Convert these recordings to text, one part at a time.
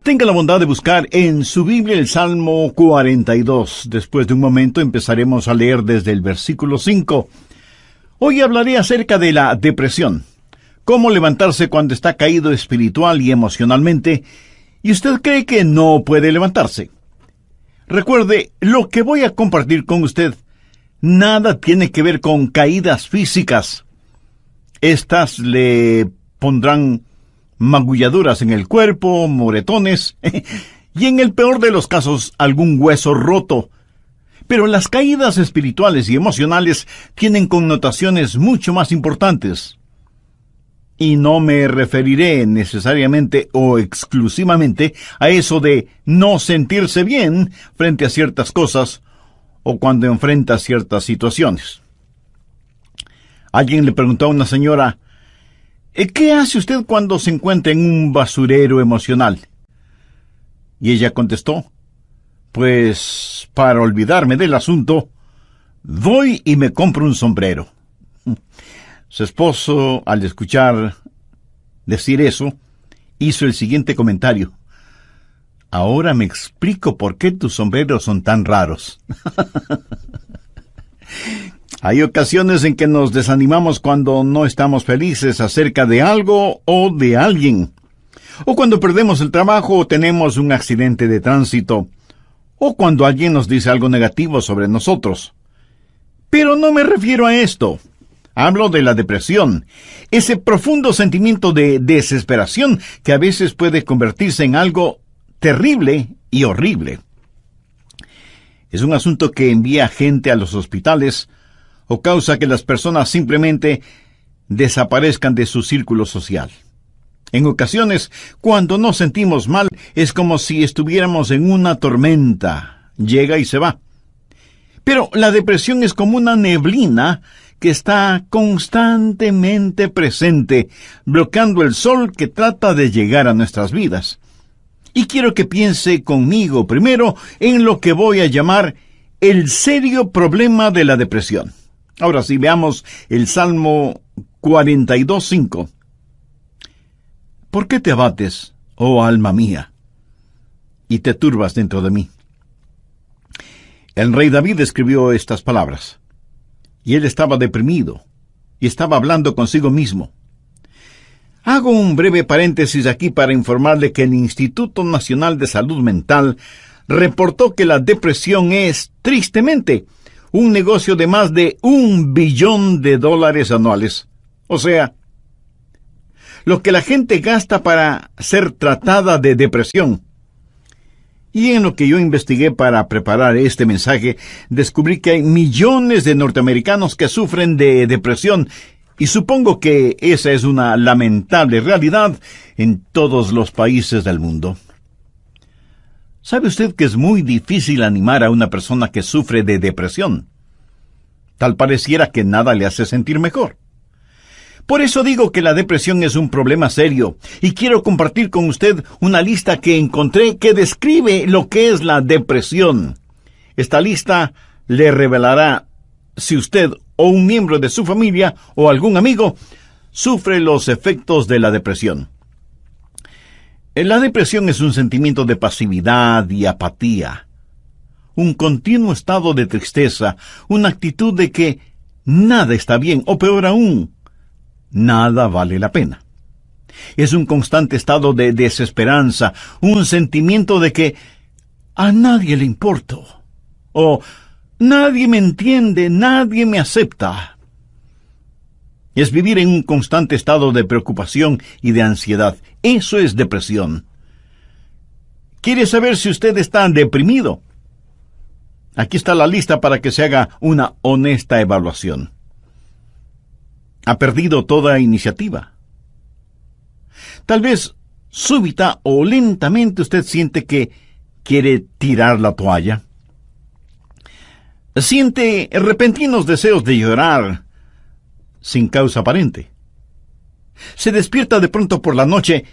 Tenga la bondad de buscar en su Biblia el Salmo 42. Después de un momento empezaremos a leer desde el versículo 5. Hoy hablaré acerca de la depresión. Cómo levantarse cuando está caído espiritual y emocionalmente, y usted cree que no puede levantarse. Recuerde, lo que voy a compartir con usted nada tiene que ver con caídas físicas. Estas le pondrán magulladuras en el cuerpo, moretones, y en el peor de los casos, algún hueso roto. Pero las caídas espirituales y emocionales tienen connotaciones mucho más importantes. Y no me referiré necesariamente o exclusivamente a eso de no sentirse bien frente a ciertas cosas o cuando enfrenta ciertas situaciones. Alguien le preguntó a una señora: ¿qué hace usted cuando se encuentra en un basurero emocional? Y ella contestó: pues, para olvidarme del asunto, voy y me compro un sombrero. Su esposo, al escuchar decir eso, hizo el siguiente comentario: ahora me explico por qué tus sombreros son tan raros. Hay ocasiones en que nos desanimamos cuando no estamos felices acerca de algo o de alguien, o cuando perdemos el trabajo o tenemos un accidente de tránsito, o cuando alguien nos dice algo negativo sobre nosotros. Pero no me refiero a esto. Hablo de la depresión, ese profundo sentimiento de desesperación que a veces puede convertirse en algo terrible y horrible. Es un asunto que envía gente a los hospitales o causa que las personas simplemente desaparezcan de su círculo social. En ocasiones, cuando nos sentimos mal, es como si estuviéramos en una tormenta. Llega y se va. Pero la depresión es como una neblina que está constantemente presente, bloqueando el sol que trata de llegar a nuestras vidas. Y quiero que piense conmigo primero en lo que voy a llamar el serio problema de la depresión. Ahora sí, veamos el Salmo 42:5. ¿Por qué te abates, oh alma mía, y te turbas dentro de mí? El rey David escribió estas palabras, y él estaba deprimido, y estaba hablando consigo mismo. Hago un breve paréntesis aquí para informarle que el Instituto Nacional de Salud Mental reportó que la depresión es, tristemente, un negocio de más de $1 billón anuales. O sea, lo que la gente gasta para ser tratada de depresión. Y en lo que yo investigué para preparar este mensaje, descubrí que hay millones de norteamericanos que sufren de depresión, y supongo que esa es una lamentable realidad en todos los países del mundo. ¿Sabe usted que es muy difícil animar a una persona que sufre de depresión? Tal pareciera que nada le hace sentir mejor. Por eso digo que la depresión es un problema serio, y quiero compartir con usted una lista que encontré que describe lo que es la depresión. Esta lista le revelará si usted o un miembro de su familia o algún amigo sufre los efectos de la depresión. La depresión es un sentimiento de pasividad y apatía, un continuo estado de tristeza, una actitud de que nada está bien, o peor aún, nada vale la pena. Es un constante estado de desesperanza, un sentimiento de que a nadie le importo, o nadie me entiende, nadie me acepta. Es vivir en un constante estado de preocupación y de ansiedad. Eso es depresión. ¿Quiere saber si usted está deprimido? Aquí está la lista para que se haga una honesta evaluación. ¿Ha perdido toda iniciativa? Tal vez súbita o lentamente usted siente que quiere tirar la toalla. Siente repentinos deseos de llorar sin causa aparente. Se despierta de pronto por la noche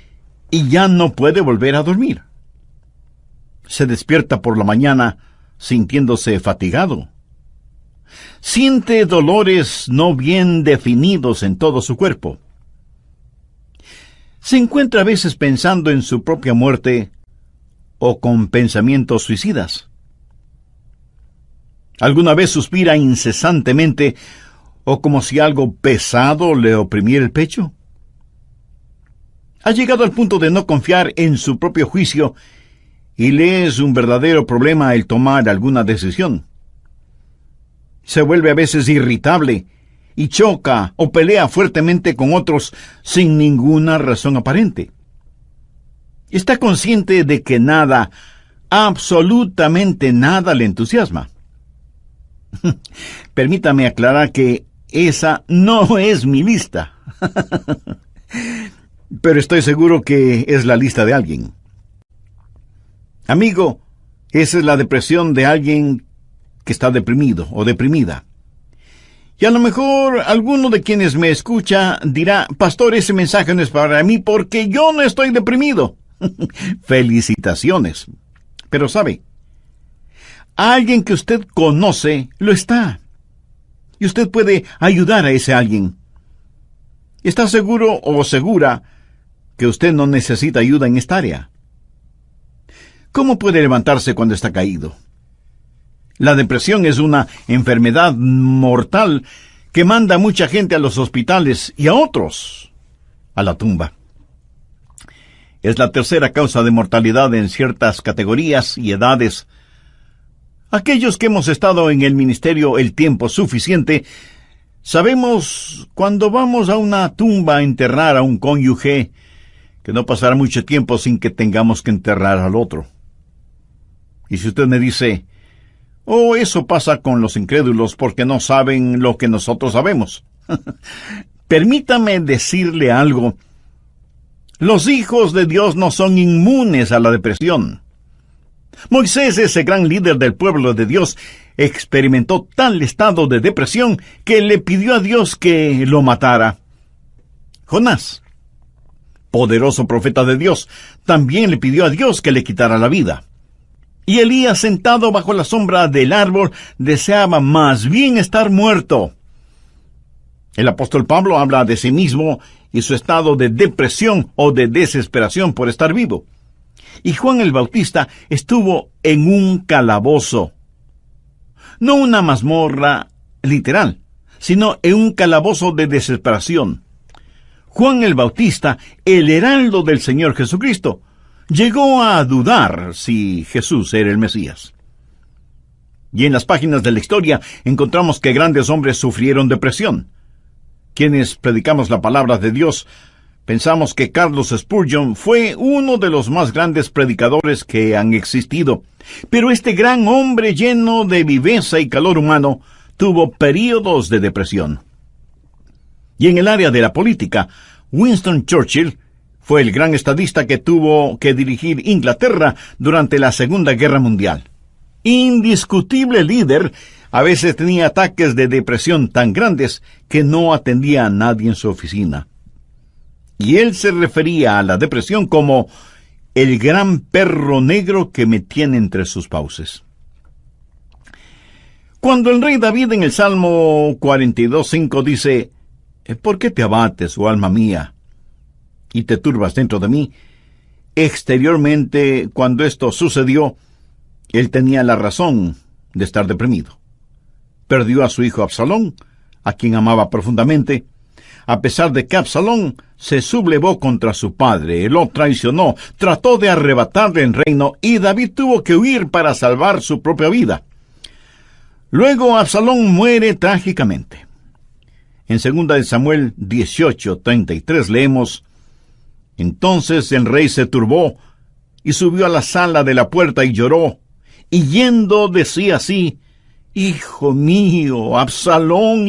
y ya no puede volver a dormir. Se despierta por la mañana sintiéndose fatigado. Siente dolores no bien definidos en todo su cuerpo. Se encuentra a veces pensando en su propia muerte o con pensamientos suicidas? ¿Alguna vez suspira incesantemente o como si algo pesado le oprimiera el pecho? ¿Ha llegado al punto de no confiar en su propio juicio y le es un verdadero problema el tomar alguna decisión? Se vuelve a veces irritable y choca o pelea fuertemente con otros sin ninguna razón aparente. Está consciente de que nada, absolutamente nada le entusiasma. Permítame aclarar que esa no es mi lista. Pero estoy seguro que es la lista de alguien. Amigo, esa es la depresión de alguien que está deprimido o deprimida. Y a lo mejor alguno de quienes me escucha dirá, pastor, ese mensaje no es para mí porque yo no estoy deprimido. Felicitaciones. Pero sabe, alguien que usted conoce lo está. Y usted puede ayudar a ese alguien. ¿Está seguro o segura que usted no necesita ayuda en esta área? ¿Cómo puede levantarse cuando está caído? La depresión es una enfermedad mortal que manda a mucha gente a los hospitales y a otros a la tumba. Es la tercera causa de mortalidad en ciertas categorías y edades. Aquellos que hemos estado en el ministerio el tiempo suficiente, sabemos cuando vamos a una tumba a enterrar a un cónyuge, que no pasará mucho tiempo sin que tengamos que enterrar al otro. Y si usted me dice, oh, eso pasa con los incrédulos porque no saben lo que nosotros sabemos. Permítame decirle algo. Los hijos de Dios no son inmunes a la depresión. Moisés, ese gran líder del pueblo de Dios, experimentó tal estado de depresión que le pidió a Dios que lo matara. Jonás, poderoso profeta de Dios, también le pidió a Dios que le quitara la vida. Y Elías, sentado bajo la sombra del árbol, deseaba más bien estar muerto. El apóstol Pablo habla de sí mismo y su estado de depresión o de desesperación por estar vivo. Y Juan el Bautista estuvo en un calabozo. No una mazmorra literal, sino en un calabozo de desesperación. Juan el Bautista, el heraldo del Señor Jesucristo, llegó a dudar si Jesús era el Mesías. Y en las páginas de la historia encontramos que grandes hombres sufrieron depresión. Quienes predicamos la palabra de Dios, pensamos que Carlos Spurgeon fue uno de los más grandes predicadores que han existido. Pero este gran hombre lleno de viveza y calor humano tuvo períodos de depresión. Y en el área de la política, Winston Churchill fue el gran estadista que tuvo que dirigir Inglaterra durante la Segunda Guerra Mundial. Indiscutible líder, a veces tenía ataques de depresión tan grandes que no atendía a nadie en su oficina. Y él se refería a la depresión como el gran perro negro que me tiene entre sus fauces. Cuando el rey David en el Salmo 42:5 dice, ¿por qué te abates, oh alma mía, y te turbas dentro de mí? Exteriormente, cuando esto sucedió, él tenía la razón de estar deprimido. Perdió a su hijo Absalón, a quien amaba profundamente, a pesar de que Absalón se sublevó contra su padre, lo traicionó, trató de arrebatarle el reino, y David tuvo que huir para salvar su propia vida. Luego Absalón muere trágicamente. En 2 Samuel 18:33 leemos, entonces el rey se turbó, y subió a la sala de la puerta y lloró, y yendo decía así, hijo mío, Absalón,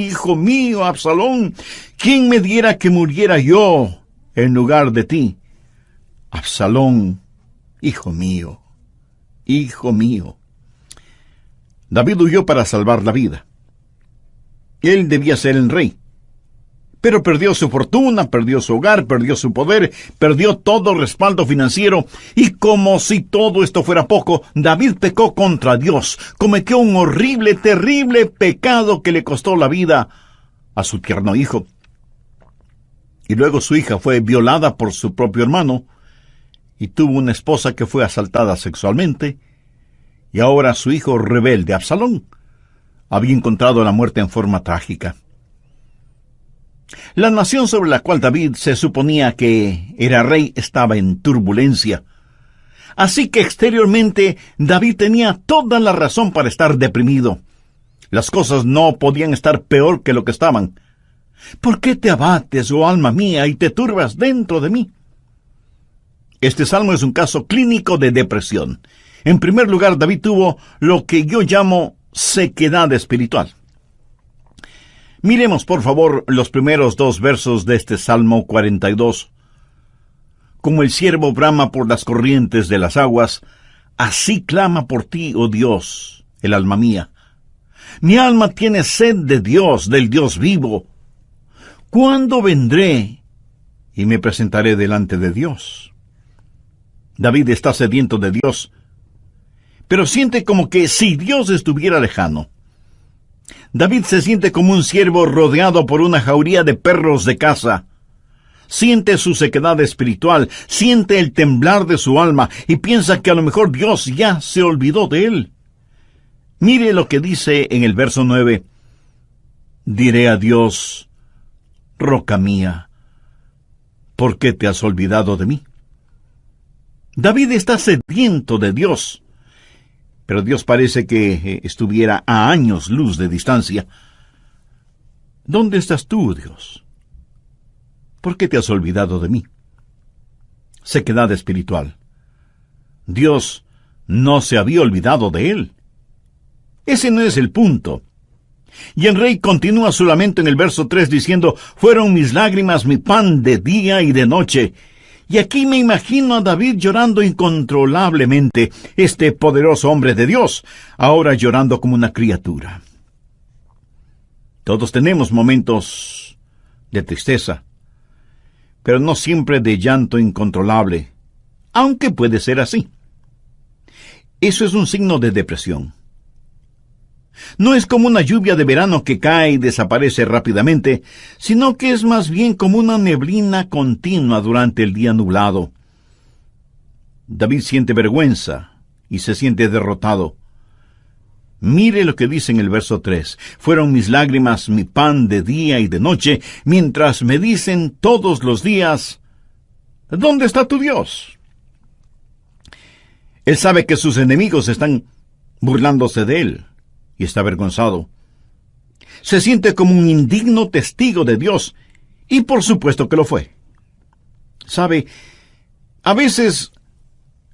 ¿quién me diera que muriera yo en lugar de ti? Absalón, hijo mío, hijo mío. David huyó para salvar la vida. Él debía ser el rey. Pero perdió su fortuna, perdió su hogar, perdió su poder, perdió todo respaldo financiero, y como si todo esto fuera poco, David pecó contra Dios, cometió un horrible, terrible pecado que le costó la vida a su tierno hijo. Y luego su hija fue violada por su propio hermano, y tuvo una esposa que fue asaltada sexualmente, y ahora su hijo rebelde, Absalón, había encontrado la muerte en forma trágica. La nación sobre la cual David se suponía que era rey estaba en turbulencia. Así que exteriormente David tenía toda la razón para estar deprimido. Las cosas no podían estar peor que lo que estaban. ¿Por qué te abates, oh alma mía, y te turbas dentro de mí? Este salmo es un caso clínico de depresión. En primer lugar, David tuvo lo que yo llamo sequedad espiritual. Miremos, por favor, los primeros 2 versos de este Salmo 42. Como el ciervo brama por las corrientes de las aguas, así clama por ti, oh Dios, el alma mía. Mi alma tiene sed de Dios, del Dios vivo. ¿Cuándo vendré y me presentaré delante de Dios? David está sediento de Dios, pero siente como que si Dios estuviera lejano. David se siente como un ciervo rodeado por una jauría de perros de caza. Siente su sequedad espiritual, siente el temblar de su alma y piensa que a lo mejor Dios ya se olvidó de él. Mire lo que dice en el verso 9. Diré a Dios, roca mía, ¿por qué te has olvidado de mí? David está sediento de Dios, pero Dios parece que estuviera a años luz de distancia. ¿Dónde estás tú, Dios? ¿Por qué te has olvidado de mí? Sequedad espiritual. Dios no se había olvidado de él. Ese no es el punto. Y el rey continúa su lamento en el verso 3 diciendo, fueron mis lágrimas mi pan de día y de noche. Y aquí me imagino a David llorando incontrolablemente, este poderoso hombre de Dios, ahora llorando como una criatura. Todos tenemos momentos de tristeza, pero no siempre de llanto incontrolable, aunque puede ser así. Eso es un signo de depresión. No es como una lluvia de verano que cae y desaparece rápidamente, sino que es más bien como una neblina continua durante el día nublado. David siente vergüenza y se siente derrotado. Mire lo que dice en el verso 3. Fueron mis lágrimas mi pan de día y de noche, mientras me dicen todos los días, ¿dónde está tu Dios? Él sabe que sus enemigos están burlándose de él. Y está avergonzado. Se siente como un indigno testigo de Dios, y por supuesto que lo fue. ¿Sabe? A veces,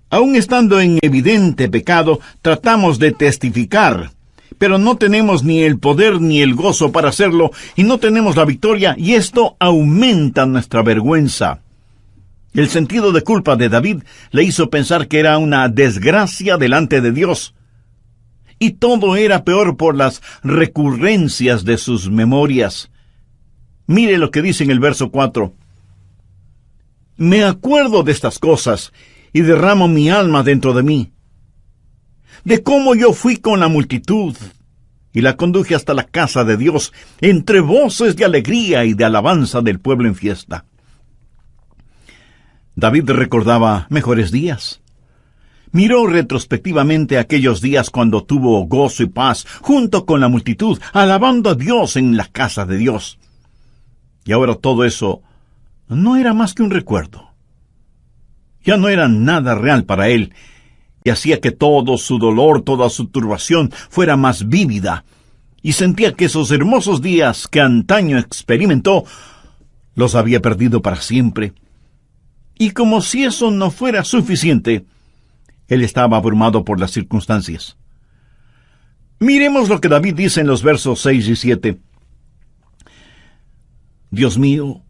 aun estando en evidente pecado, tratamos de testificar, pero no tenemos ni el poder ni el gozo para hacerlo, y no tenemos la victoria, y esto aumenta nuestra vergüenza. El sentido de culpa de David le hizo pensar que era una desgracia delante de Dios. Y todo era peor por las recurrencias de sus memorias. Mire lo que dice en el verso 4. Me acuerdo de estas cosas, y derramo mi alma dentro de mí. De cómo yo fui con la multitud, y la conduje hasta la casa de Dios, entre voces de alegría y de alabanza del pueblo en fiesta. David recordaba mejores días. Miró retrospectivamente aquellos días cuando tuvo gozo y paz junto con la multitud, alabando a Dios en la casa de Dios. Y ahora todo eso no era más que un recuerdo. Ya no era nada real para él, y hacía que todo su dolor, toda su turbación fuera más vívida, y sentía que esos hermosos días que antaño experimentó, los había perdido para siempre. Y como si eso no fuera suficiente, él estaba abrumado por las circunstancias. Miremos lo que David dice en los versos 6 y 7. Dios mío,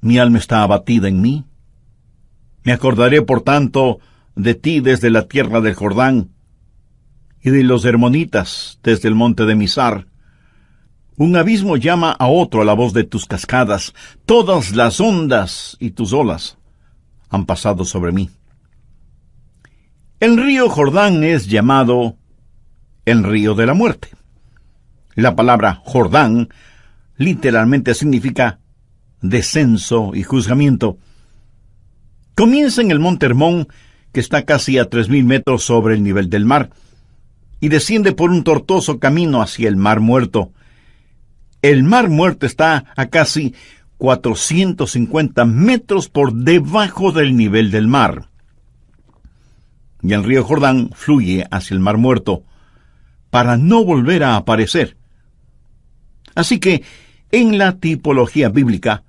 mi alma está abatida en mí. Me acordaré, por tanto, de ti desde la tierra del Jordán, y de los hermonitas desde el monte de Mizar. Un abismo llama a otro a la voz de tus cascadas. Todas las ondas y tus olas han pasado sobre mí. El río Jordán es llamado el río de la muerte. La palabra Jordán literalmente significa descenso y juzgamiento. Comienza en el Monte Hermón, que está casi a 3,000 metros sobre el nivel del mar, y desciende por un tortuoso camino hacia el Mar Muerto. El Mar Muerto está a casi 450 metros por debajo del nivel del mar. Y el río Jordán fluye hacia el Mar Muerto para no volver a aparecer. Así que, en la tipología bíblica,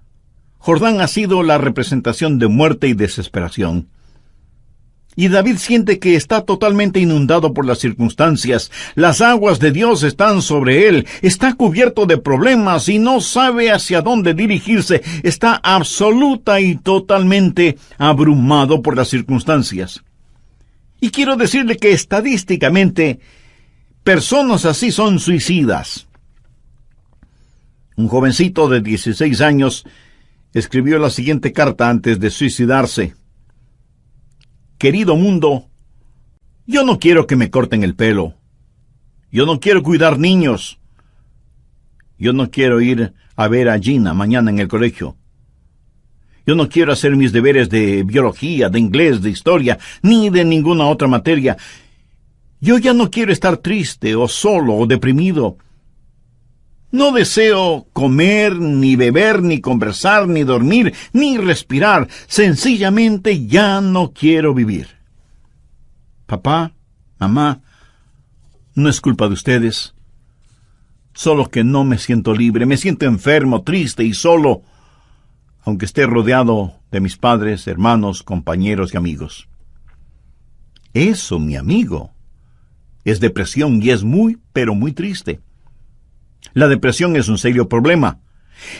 Jordán ha sido la representación de muerte y desesperación. Y David siente que está totalmente inundado por las circunstancias. Las aguas de Dios están sobre él. Está cubierto de problemas y no sabe hacia dónde dirigirse. Está absoluta y totalmente abrumado por las circunstancias. Y quiero decirle que estadísticamente, personas así son suicidas. Un jovencito de 16 años escribió la siguiente carta antes de suicidarse. Querido mundo, yo no quiero que me corten el pelo. Yo no quiero cuidar niños. Yo no quiero ir a ver a Gina mañana en el colegio. Yo no quiero hacer mis deberes de biología, de inglés, de historia, ni de ninguna otra materia. Yo ya no quiero estar triste o solo o deprimido. No deseo comer, ni beber, ni conversar, ni dormir, ni respirar. Sencillamente ya no quiero vivir. Papá, mamá, no es culpa de ustedes. Solo que no me siento libre, me siento enfermo, triste y solo, aunque esté rodeado de mis padres, hermanos, compañeros y amigos. Eso, mi amigo, es depresión y es muy, pero muy triste. La depresión es un serio problema.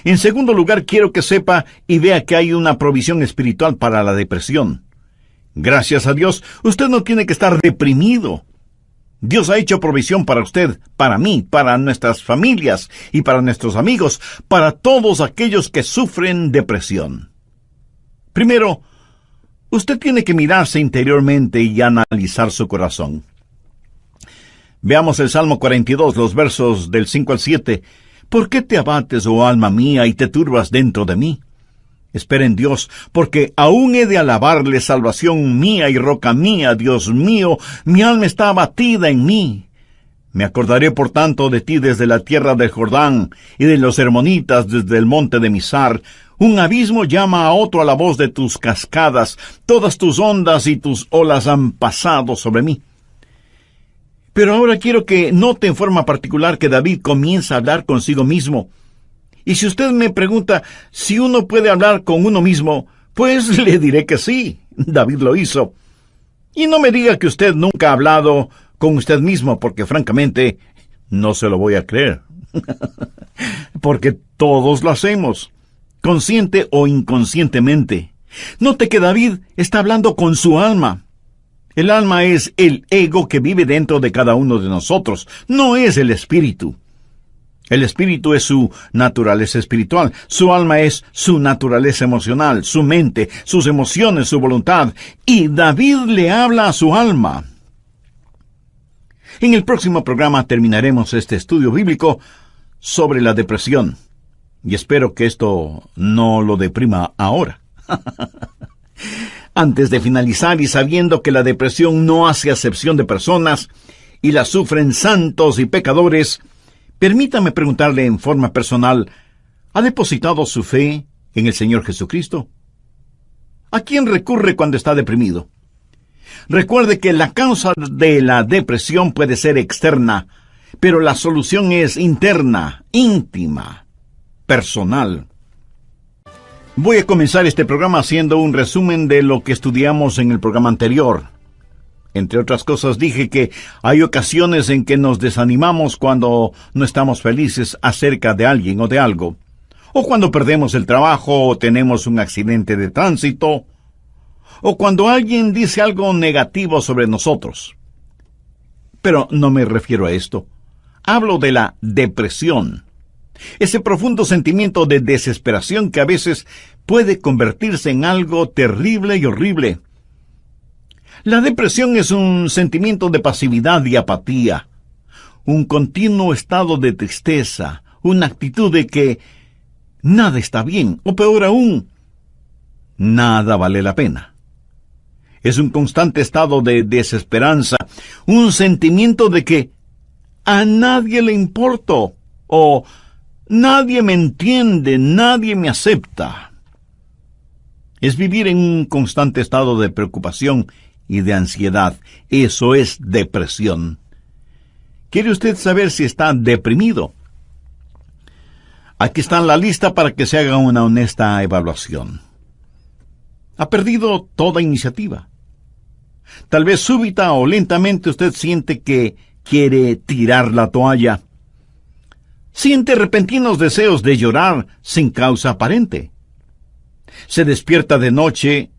En segundo lugar, quiero que sepa y vea que hay una provisión espiritual para la depresión. Gracias a Dios, usted no tiene que estar deprimido. Dios ha hecho provisión para usted, para mí, para nuestras familias y para nuestros amigos, para todos aquellos que sufren depresión. Primero, usted tiene que mirarse interiormente y analizar su corazón. Veamos el Salmo 42, los versos del 5 al 7. ¿Por qué te abates, oh alma mía, y te turbas dentro de mí? Espera en Dios, porque aún he de alabarle, salvación mía y roca mía, Dios mío, mi alma está abatida en mí. Me acordaré por tanto de ti desde la tierra del Jordán, y de los hermonitas desde el monte de Mizar. Un abismo llama a otro a la voz de tus cascadas, todas tus ondas y tus olas han pasado sobre mí. Pero ahora quiero que note en forma particular que David comienza a hablar consigo mismo. Y si usted me pregunta si uno puede hablar con uno mismo, pues le diré que sí, David lo hizo. Y no me diga que usted nunca ha hablado con usted mismo, porque francamente no se lo voy a creer. Porque todos lo hacemos, consciente o inconscientemente. Note que David está hablando con su alma. El alma es el ego que vive dentro de cada uno de nosotros, no es el espíritu. El espíritu es su naturaleza espiritual, su alma es su naturaleza emocional, su mente, sus emociones, su voluntad, y David le habla a su alma. En el próximo programa terminaremos este estudio bíblico sobre la depresión, y espero que esto no lo deprima ahora. Antes de finalizar y sabiendo que la depresión no hace acepción de personas y la sufren santos y pecadores, permítame preguntarle en forma personal, ¿ha depositado su fe en el Señor Jesucristo? ¿A quién recurre cuando está deprimido? Recuerde que la causa de la depresión puede ser externa, pero la solución es interna, íntima, personal. Voy a comenzar este programa haciendo un resumen de lo que estudiamos en el programa anterior. Entre otras cosas dije que hay ocasiones en que nos desanimamos cuando no estamos felices acerca de alguien o de algo, o cuando perdemos el trabajo o tenemos un accidente de tránsito, o cuando alguien dice algo negativo sobre nosotros. Pero no me refiero a esto. Hablo de la depresión. Ese profundo sentimiento de desesperación que a veces puede convertirse en algo terrible y horrible. La depresión es un sentimiento de pasividad y apatía, un continuo estado de tristeza, una actitud de que nada está bien, o peor aún, nada vale la pena. Es un constante estado de desesperanza, un sentimiento de que a nadie le importo, o nadie me entiende, nadie me acepta. Es vivir en un constante estado de preocupación y de ansiedad. Eso es depresión. ¿Quiere usted saber si está deprimido? Aquí está la lista para que se haga una honesta evaluación. Ha perdido toda iniciativa. Tal vez súbita o lentamente usted siente que quiere tirar la toalla. Siente repentinos deseos de llorar sin causa aparente. Se despierta de noche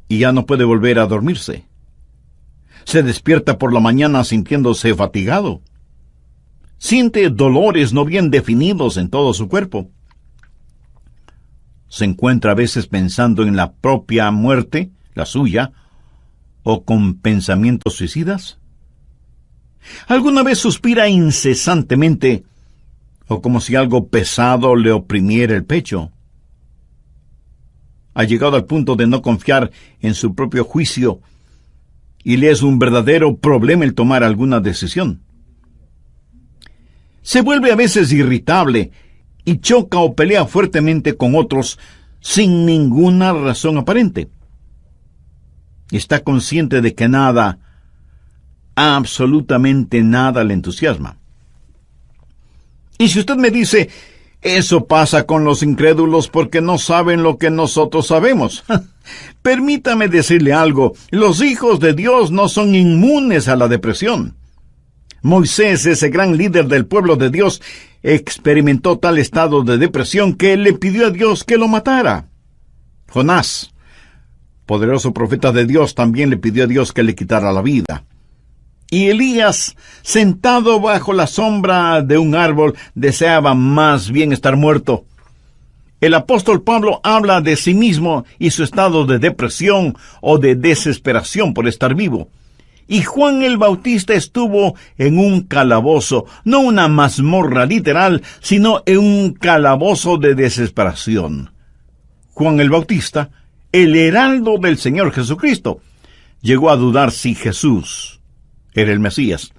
y ya no puede volver a dormirse. Se despierta por la mañana sintiéndose fatigado. Siente dolores no bien definidos en todo su cuerpo. Se encuentra a veces pensando en la propia muerte, la suya, o con pensamientos suicidas. ¿Alguna vez suspira incesantemente, o como si algo pesado le oprimiera el pecho? Ha llegado al punto de no confiar en su propio juicio, y le es un verdadero problema el tomar alguna decisión. Se vuelve a veces irritable y choca o pelea fuertemente con otros sin ninguna razón aparente. Está consciente de que nada, absolutamente nada le entusiasma. Y si usted me dice, eso pasa con los incrédulos porque no saben lo que nosotros sabemos. Permítame decirle algo, los hijos de Dios no son inmunes a la depresión. Moisés, ese gran líder del pueblo de Dios, experimentó tal estado de depresión que le pidió a Dios que lo matara. Jonás, poderoso profeta de Dios, también le pidió a Dios que le quitara la vida. Y Elías, sentado bajo la sombra de un árbol, deseaba más bien estar muerto. El apóstol Pablo habla de sí mismo y su estado de depresión o de desesperación por estar vivo. Y Juan el Bautista estuvo en un calabozo, no una mazmorra literal, sino en un calabozo de desesperación. Juan el Bautista, el heraldo del Señor Jesucristo, llegó a dudar si Jesús era el Mesías.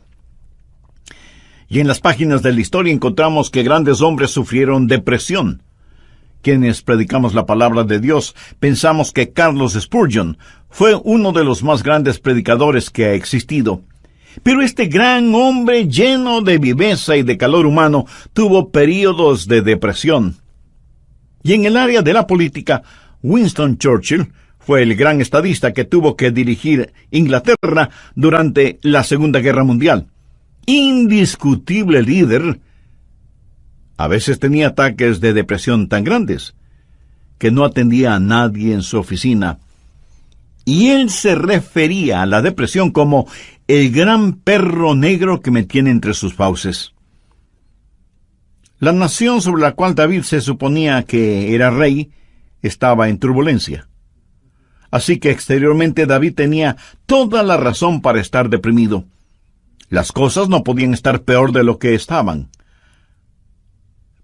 Y en las páginas de la historia encontramos que grandes hombres sufrieron depresión. Quienes predicamos la palabra de Dios pensamos que Carlos Spurgeon fue uno de los más grandes predicadores que ha existido. Pero este gran hombre lleno de viveza y de calor humano tuvo períodos de depresión. Y en el área de la política, Winston Churchill fue el gran estadista que tuvo que dirigir Inglaterra durante la Segunda Guerra Mundial. Indiscutible líder. A veces tenía ataques de depresión tan grandes que no atendía a nadie en su oficina. Y él se refería a la depresión como el gran perro negro que me tiene entre sus fauces. La nación sobre la cual David se suponía que era rey estaba en turbulencia. Así que exteriormente David tenía toda la razón para estar deprimido. Las cosas no podían estar peor de lo que estaban.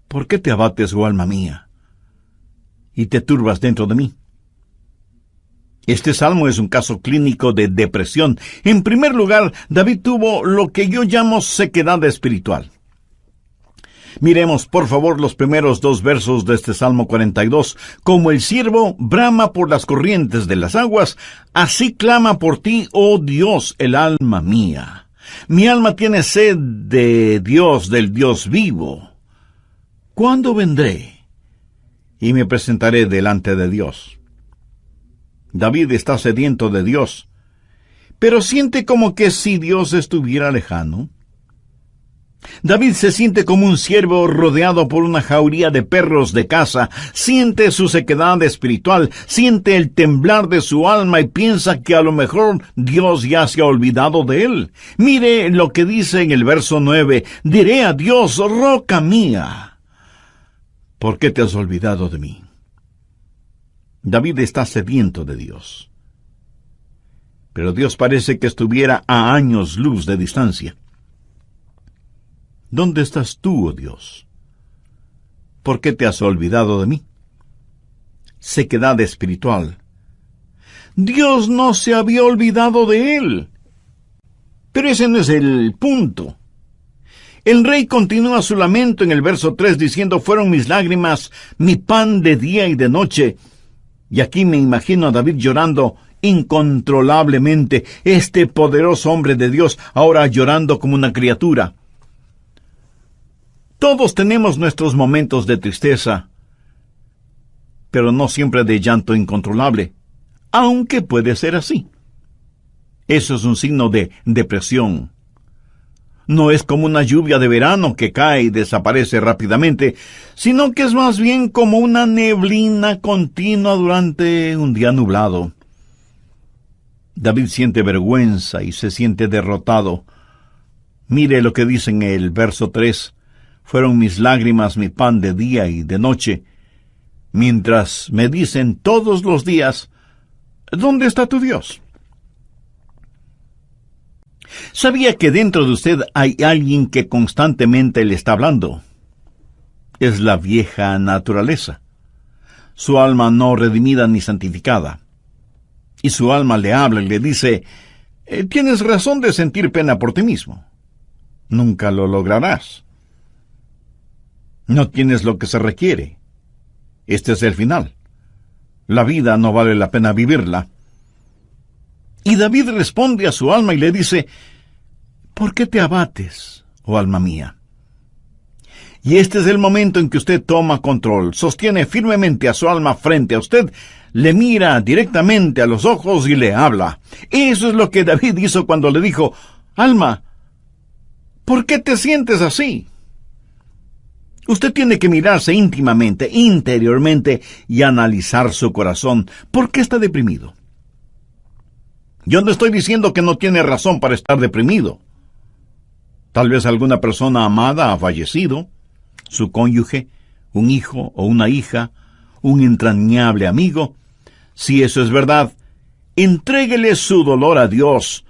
¿Por qué te abates, oh alma mía, y te turbas dentro de mí? Este salmo es un caso clínico de depresión. En primer lugar, David tuvo lo que yo llamo sequedad espiritual. Miremos, por favor, los primeros 2 versos de este Salmo 42. Como el ciervo brama por las corrientes de las aguas, así clama por ti, oh Dios, el alma mía. Mi alma tiene sed de Dios, del Dios vivo. ¿Cuándo vendré y me presentaré delante de Dios? David está sediento de Dios, pero siente como que si Dios estuviera lejano. David se siente como un ciervo rodeado por una jauría de perros de caza, siente su sequedad espiritual, siente el temblar de su alma y piensa que a lo mejor Dios ya se ha olvidado de él. Mire lo que dice en el verso 9, diré a Dios, roca mía, ¿por qué te has olvidado de mí? David está sediento de Dios. Pero Dios parece que estuviera a años luz de distancia. ¿Dónde estás tú, oh Dios? ¿Por qué te has olvidado de mí? Sequedad espiritual. Dios no se había olvidado de él. Pero ese no es el punto. El rey continúa su lamento en el verso 3 diciendo: fueron mis lágrimas mi pan de día y de noche. Y aquí me imagino a David llorando incontrolablemente, este poderoso hombre de Dios ahora llorando como una criatura. Todos tenemos nuestros momentos de tristeza, pero no siempre de llanto incontrolable, aunque puede ser así. Eso es un signo de depresión. No es como una lluvia de verano que cae y desaparece rápidamente, sino que es más bien como una neblina continua durante un día nublado. David siente vergüenza y se siente derrotado. Mire lo que dice en el verso 3. Fueron mis lágrimas mi pan de día y de noche, mientras me dicen todos los días: ¿dónde está tu Dios? ¿Sabía que dentro de usted hay alguien que constantemente le está hablando? Es la vieja naturaleza, su alma no redimida ni santificada. Y su alma le habla y le dice: tienes razón de sentir pena por ti mismo. Nunca lo lograrás. No tienes lo que se requiere. Este es el final. La vida no vale la pena vivirla. Y David responde a su alma y le dice: ¿por qué te abates, oh alma mía? Y este es el momento en que usted toma control, sostiene firmemente a su alma frente a usted, le mira directamente a los ojos y le habla. Eso es lo que David hizo cuando le dijo: alma, ¿por qué te sientes así? Usted tiene que mirarse íntimamente, interiormente, y analizar su corazón. ¿Por qué está deprimido? Yo no estoy diciendo que no tiene razón para estar deprimido. Tal vez alguna persona amada ha fallecido, su cónyuge, un hijo o una hija, un entrañable amigo. Si eso es verdad, entréguele su dolor a Dios,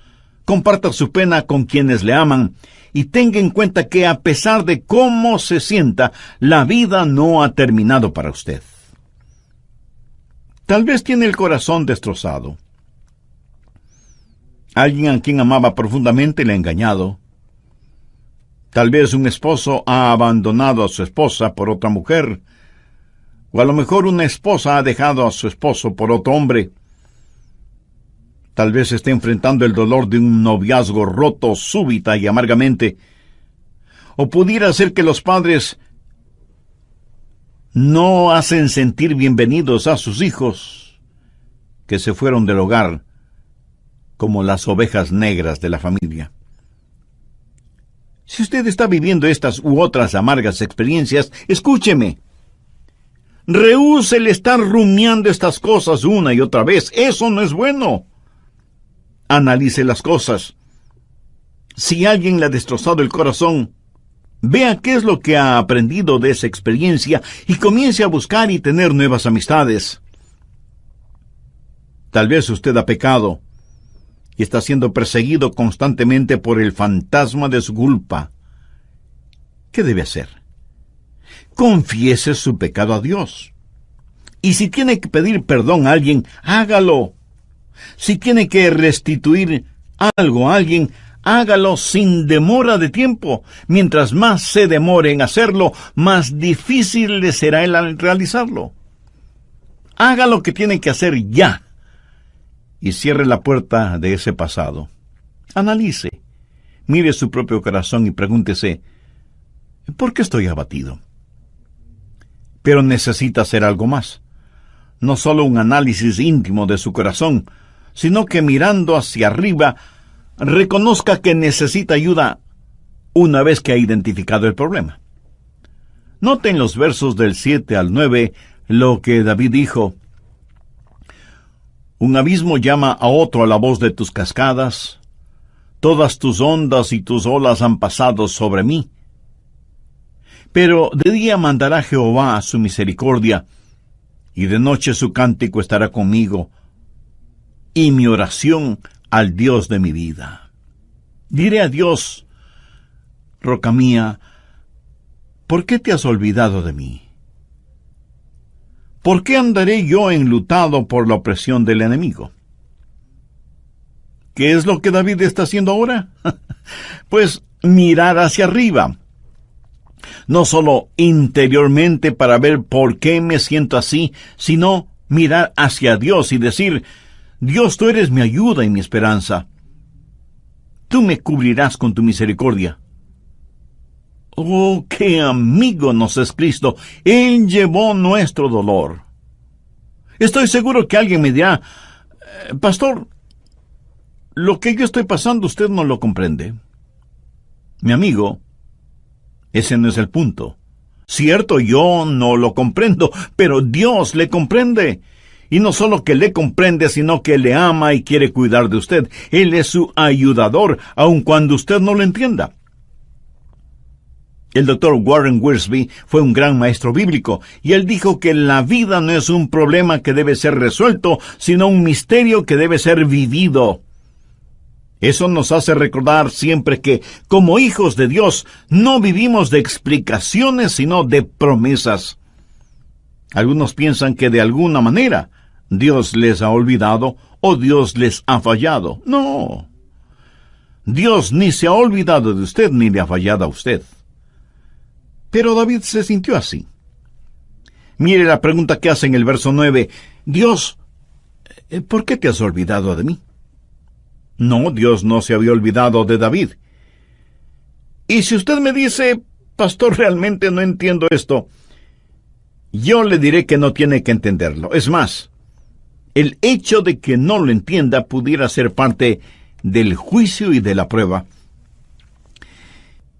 comparta su pena con quienes le aman, y tenga en cuenta que a pesar de cómo se sienta, la vida no ha terminado para usted. Tal vez tiene el corazón destrozado. Alguien a quien amaba profundamente le ha engañado. Tal vez un esposo ha abandonado a su esposa por otra mujer, o a lo mejor una esposa ha dejado a su esposo por otro hombre. Tal vez esté enfrentando el dolor de un noviazgo roto súbita y amargamente. O pudiera ser que los padres no hacen sentir bienvenidos a sus hijos, que se fueron del hogar como las ovejas negras de la familia. Si usted está viviendo estas u otras amargas experiencias, escúcheme. Rehúse el estar rumiando estas cosas una y otra vez. Eso no es bueno. Analice las cosas. Si alguien le ha destrozado el corazón, vea qué es lo que ha aprendido de esa experiencia y comience a buscar y tener nuevas amistades. Tal vez usted ha pecado y está siendo perseguido constantemente por el fantasma de su culpa. ¿Qué debe hacer? Confiese su pecado a Dios. Y si tiene que pedir perdón a alguien, hágalo. Si tiene que restituir algo a alguien, hágalo sin demora de tiempo. Mientras más se demore en hacerlo, más difícil le será el realizarlo. Haga lo que tiene que hacer ya. Y cierre la puerta de ese pasado. Analice, mire su propio corazón y pregúntese: ¿por qué estoy abatido? Pero necesita hacer algo más. No solo un análisis íntimo de su corazón, sino que mirando hacia arriba, reconozca que necesita ayuda una vez que ha identificado el problema. Noten los versos del 7 al 9 lo que David dijo: un abismo llama a otro a la voz de tus cascadas, todas tus ondas y tus olas han pasado sobre mí. Pero de día mandará Jehová su misericordia, y de noche su cántico estará conmigo, y mi oración al Dios de mi vida. Diré a Dios: roca mía, ¿por qué te has olvidado de mí? ¿Por qué andaré yo enlutado por la opresión del enemigo? qué es lo que David está haciendo ahora? Pues mirar hacia arriba. No solo interiormente para ver por qué me siento así, sino mirar hacia Dios y decir: Dios, tú eres mi ayuda y mi esperanza. Tú me cubrirás con tu misericordia. Oh, qué amigo nos es Cristo. Él llevó nuestro dolor. Estoy seguro que alguien me dirá: pastor, lo que yo estoy pasando usted no lo comprende. Mi amigo, ese no es el punto. Cierto, yo no lo comprendo, pero Dios le comprende. Y no solo que le comprende, sino que le ama y quiere cuidar de usted. Él es su ayudador, aun cuando usted no lo entienda. El doctor Warren Wiersbe fue un gran maestro bíblico, y él dijo que la vida no es un problema que debe ser resuelto, sino un misterio que debe ser vivido. Eso nos hace recordar siempre que, como hijos de Dios, no vivimos de explicaciones, sino de promesas. Algunos piensan que de alguna manera Dios les ha olvidado o Dios les ha fallado. No. Dios ni se ha olvidado de usted ni le ha fallado a usted. Pero David se sintió así. Mire la pregunta que hace en el verso 9. Dios, ¿por qué te has olvidado de mí? No, Dios no se había olvidado de David. Y si usted me dice: pastor, realmente no entiendo esto, yo le diré que no tiene que entenderlo. Es más, el hecho de que no lo entienda pudiera ser parte del juicio y de la prueba.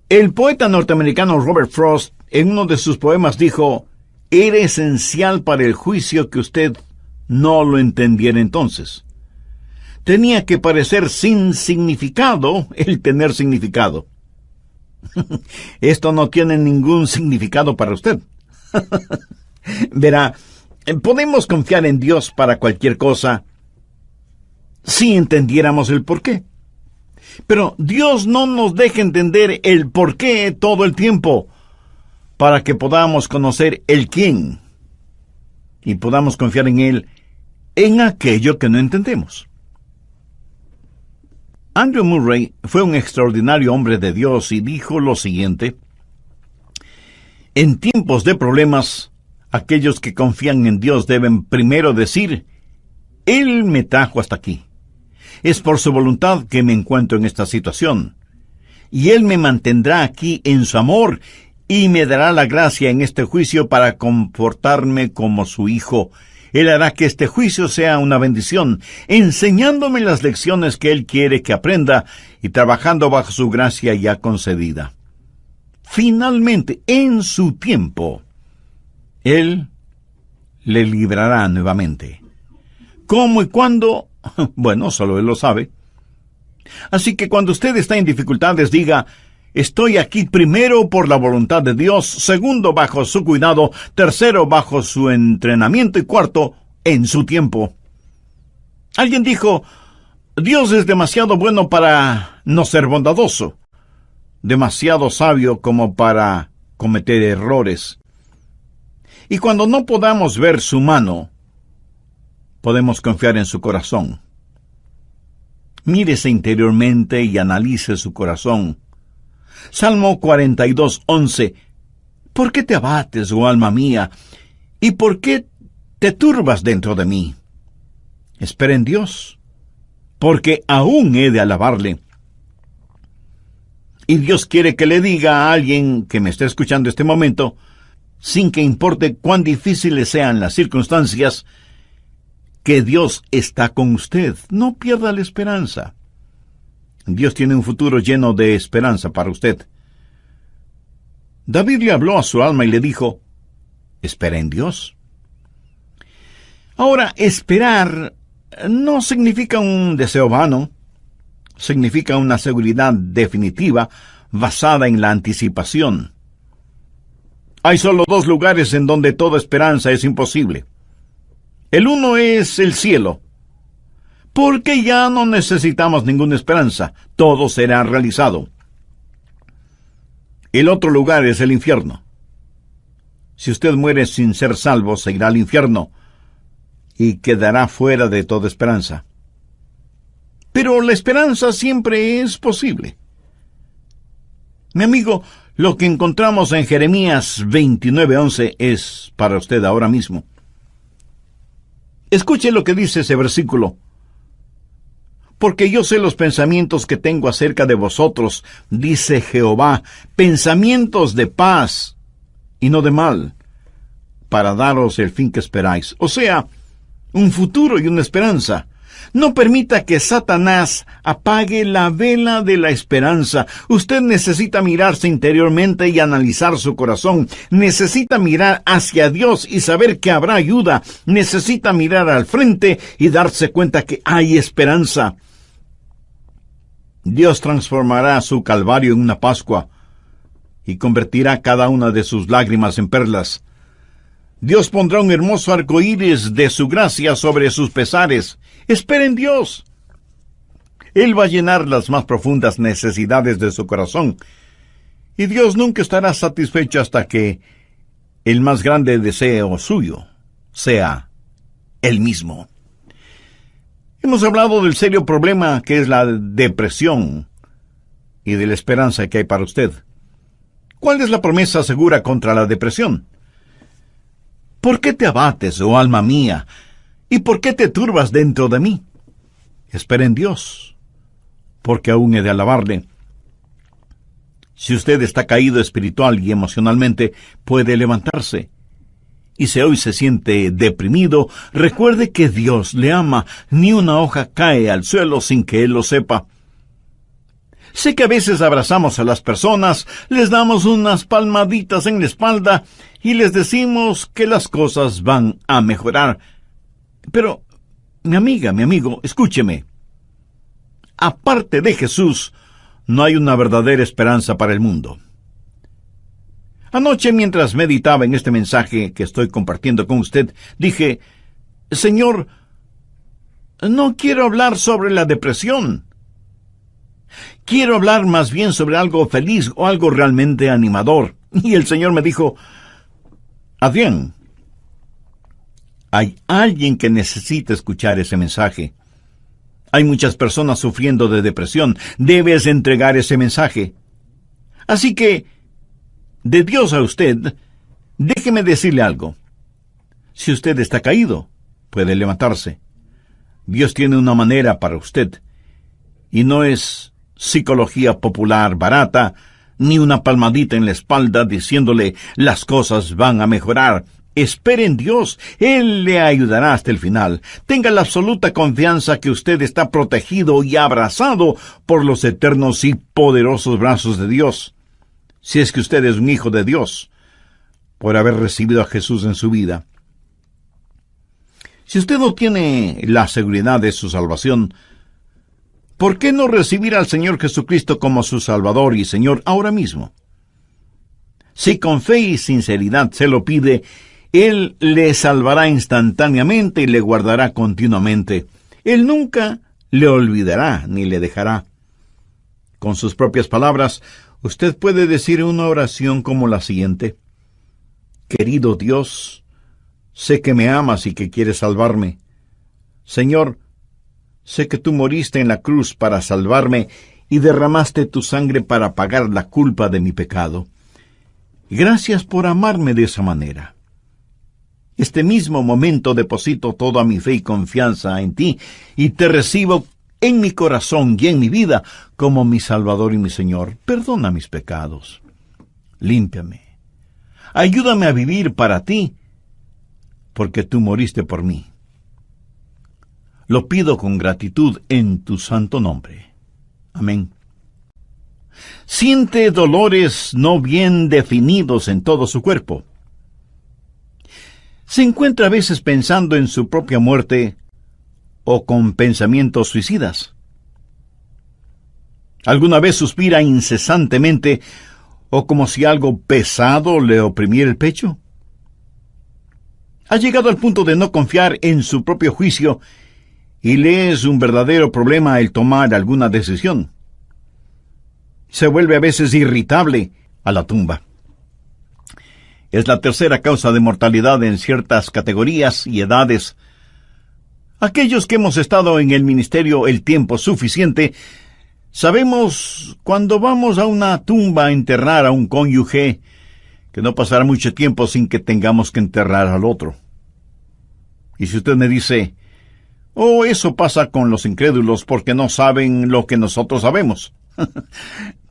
El poeta norteamericano Robert Frost, en uno de sus poemas, dijo: era esencial para el juicio que usted no lo entendiera entonces. Tenía que parecer sin significado el tener significado. Esto no tiene ningún significado para usted. Verá, podemos confiar en Dios para cualquier cosa si entendiéramos el porqué. Pero Dios no nos deja entender el porqué todo el tiempo, para que podamos conocer el quién y podamos confiar en Él en aquello que no entendemos. Andrew Murray fue un extraordinario hombre de Dios y dijo lo siguiente: en tiempos de problemas, aquellos que confían en Dios deben primero decir: Él me trajo hasta aquí. Es por su voluntad que me encuentro en esta situación. Y Él me mantendrá aquí en su amor y me dará la gracia en este juicio para comportarme como su hijo. Él hará que este juicio sea una bendición, enseñándome las lecciones que Él quiere que aprenda y trabajando bajo su gracia ya concedida. Finalmente, en su tiempo, Él le librará nuevamente. ¿Cómo y cuándo? Bueno, solo Él lo sabe. Así que cuando usted está en dificultades, diga: estoy aquí primero por la voluntad de Dios, segundo bajo su cuidado, tercero bajo su entrenamiento y cuarto en su tiempo. Alguien dijo: Dios es demasiado bueno para no ser bondadoso, demasiado sabio como para cometer errores. Y cuando no podamos ver su mano, podemos confiar en su corazón. Mírese interiormente y analice su corazón. Salmo 42:11. ¿Por qué te abates, oh alma mía? ¿Y por qué te turbas dentro de mí? Espera en Dios, porque aún he de alabarle. Y Dios quiere que le diga a alguien que me esté escuchando este momento, sin que importe cuán difíciles sean las circunstancias, que Dios está con usted. No pierda la esperanza. Dios tiene un futuro lleno de esperanza para usted. David le habló a su alma y le dijo: espera en Dios. Ahora, esperar no significa un deseo vano. Significa una seguridad definitiva basada en la anticipación. Hay solo dos lugares en donde toda esperanza es imposible. El uno es el cielo, porque ya no necesitamos ninguna esperanza, todo será realizado. El otro lugar es el infierno. Si usted muere sin ser salvo, se irá al infierno y quedará fuera de toda esperanza. Pero la esperanza siempre es posible. Mi amigo, lo que encontramos en Jeremías 29:11 es para usted ahora mismo. Escuche lo que dice ese versículo. Porque yo sé los pensamientos que tengo acerca de vosotros, dice Jehová, pensamientos de paz y no de mal, para daros el fin que esperáis. O sea, un futuro y una esperanza. No permita que Satanás apague la vela de la esperanza. Usted necesita mirarse interiormente y analizar su corazón. Necesita mirar hacia Dios y saber que habrá ayuda. Necesita mirar al frente y darse cuenta que hay esperanza. Dios transformará su calvario en una Pascua y convertirá cada una de sus lágrimas en perlas. Dios pondrá un hermoso arco iris de su gracia sobre sus pesares. Espera en Dios. Él va a llenar las más profundas necesidades de su corazón. Y Dios nunca estará satisfecho hasta que el más grande deseo suyo sea Él mismo. Hemos hablado del serio problema que es la depresión y de la esperanza que hay para usted. ¿Cuál es la promesa segura contra la depresión? ¿Por qué te abates, oh alma mía? ¿Y por qué te turbas dentro de mí? Espera en Dios, porque aún he de alabarle. Si usted está caído espiritual y emocionalmente, puede levantarse. Y si hoy se siente deprimido, recuerde que Dios le ama. Ni una hoja cae al suelo sin que Él lo sepa. Sé que a veces abrazamos a las personas, les damos unas palmaditas en la espalda y les decimos que las cosas van a mejorar. Pero, mi amiga, mi amigo, escúcheme. Aparte de Jesús, no hay una verdadera esperanza para el mundo. Anoche, mientras meditaba en este mensaje que estoy compartiendo con usted, dije, Señor, no quiero hablar sobre la depresión. Quiero hablar más bien sobre algo feliz o algo realmente animador. Y el Señor me dijo, Adrián, hay alguien que necesita escuchar ese mensaje. Hay muchas personas sufriendo de depresión. Debes entregar ese mensaje. Así que, de Dios a usted, déjeme decirle algo. Si usted está caído, puede levantarse. Dios tiene una manera para usted. Y no es psicología popular barata, ni una palmadita en la espalda diciéndole las cosas van a mejorar. Espere en Dios, Él le ayudará hasta el final. Tenga la absoluta confianza que usted está protegido y abrazado por los eternos y poderosos brazos de Dios. Si es que usted es un hijo de Dios, por haber recibido a Jesús en su vida. Si usted no tiene la seguridad de su salvación, ¿por qué no recibir al Señor Jesucristo como su Salvador y Señor ahora mismo? Si con fe y sinceridad se lo pide, Él le salvará instantáneamente y le guardará continuamente. Él nunca le olvidará ni le dejará. Con sus propias palabras, usted puede decir una oración como la siguiente. Querido Dios, sé que me amas y que quieres salvarme. Señor, sé que tú moriste en la cruz para salvarme y derramaste tu sangre para pagar la culpa de mi pecado. Gracias por amarme de esa manera. Este mismo momento deposito toda mi fe y confianza en ti y te recibo en mi corazón y en mi vida como mi Salvador y mi Señor. Perdona mis pecados. Límpiame. Ayúdame a vivir para ti, porque tú moriste por mí. Lo pido con gratitud en tu santo nombre. Amén. Siente dolores no bien definidos en todo su cuerpo. Se encuentra a veces pensando en su propia muerte o con pensamientos suicidas. ¿Alguna vez suspira incesantemente o como si algo pesado le oprimiera el pecho? ¿Ha llegado al punto de no confiar en su propio juicio y le es un verdadero problema el tomar alguna decisión? Se vuelve a veces irritable a la tumba. Es la tercera causa de mortalidad en ciertas categorías y edades. Aquellos que hemos estado en el ministerio el tiempo suficiente, sabemos cuando vamos a una tumba a enterrar a un cónyuge, que no pasará mucho tiempo sin que tengamos que enterrar al otro. Y si usted me dice, oh, eso pasa con los incrédulos porque no saben lo que nosotros sabemos.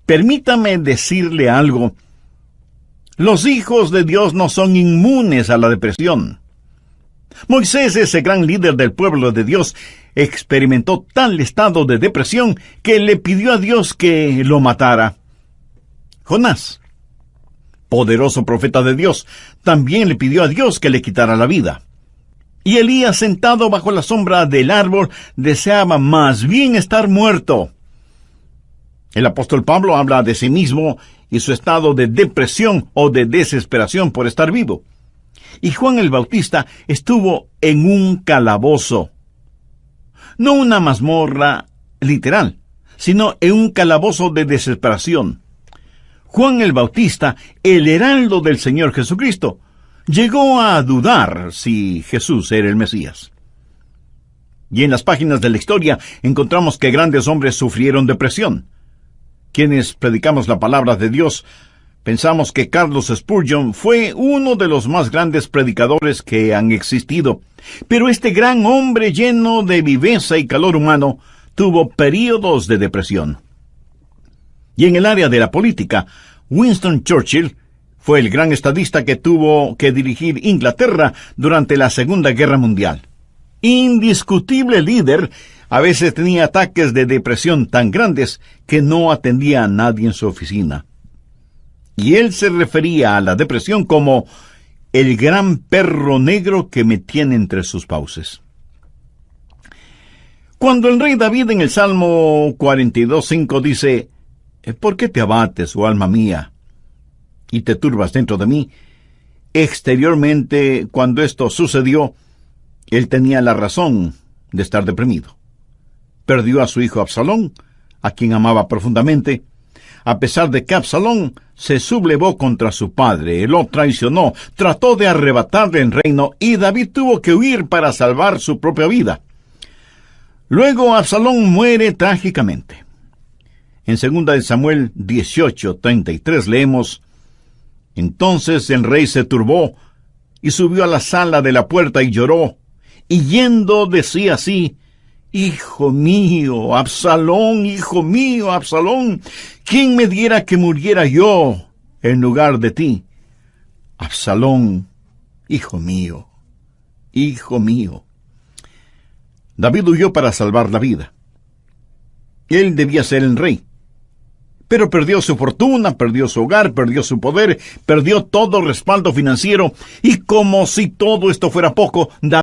Permítame decirle algo. Los hijos de Dios no son inmunes a la depresión. Moisés, ese gran líder del pueblo de Dios, experimentó tal estado de depresión que le pidió a Dios que lo matara. Jonás, poderoso profeta de Dios, también le pidió a Dios que le quitara la vida. Y Elías, sentado bajo la sombra del árbol, deseaba más bien estar muerto. El apóstol Pablo habla de sí mismo y su estado de depresión o de desesperación por estar vivo. Y Juan el Bautista estuvo en un calabozo. No una mazmorra literal, sino en un calabozo de desesperación. Juan el Bautista, el heraldo del Señor Jesucristo, llegó a dudar si Jesús era el Mesías. Y en las páginas de la historia encontramos que grandes hombres sufrieron depresión. Quienes predicamos la palabra de Dios, pensamos que Carlos Spurgeon fue uno de los más grandes predicadores que han existido. Pero este gran hombre lleno de viveza y calor humano tuvo períodos de depresión. Y en el área de la política, Winston Churchill fue el gran estadista que tuvo que dirigir Inglaterra durante la Segunda Guerra Mundial. Indiscutible líder, a veces tenía ataques de depresión tan grandes que no atendía a nadie en su oficina. Y él se refería a la depresión como el gran perro negro que me tiene entre sus fauces. Cuando el rey David en el Salmo 42:5 dice, ¿por qué te abates, oh alma mía, y te turbas dentro de mí? Exteriormente, cuando esto sucedió, él tenía la razón de estar deprimido. Perdió a su hijo Absalón, a quien amaba profundamente, a pesar de que Absalón se sublevó contra su padre, lo traicionó, trató de arrebatarle el reino, y David tuvo que huir para salvar su propia vida. Luego Absalón muere trágicamente. En 2 Samuel 18:33 leemos, entonces el rey se turbó, y subió a la sala de la puerta y lloró, y yendo decía así, hijo mío, Absalón, ¿quién me diera que muriera yo en lugar de ti? Absalón, hijo mío, hijo mío. David huyó para salvar la vida. Él debía ser el rey. Pero perdió su fortuna, perdió su hogar, perdió su poder, perdió todo respaldo financiero, y como si todo esto fuera poco, David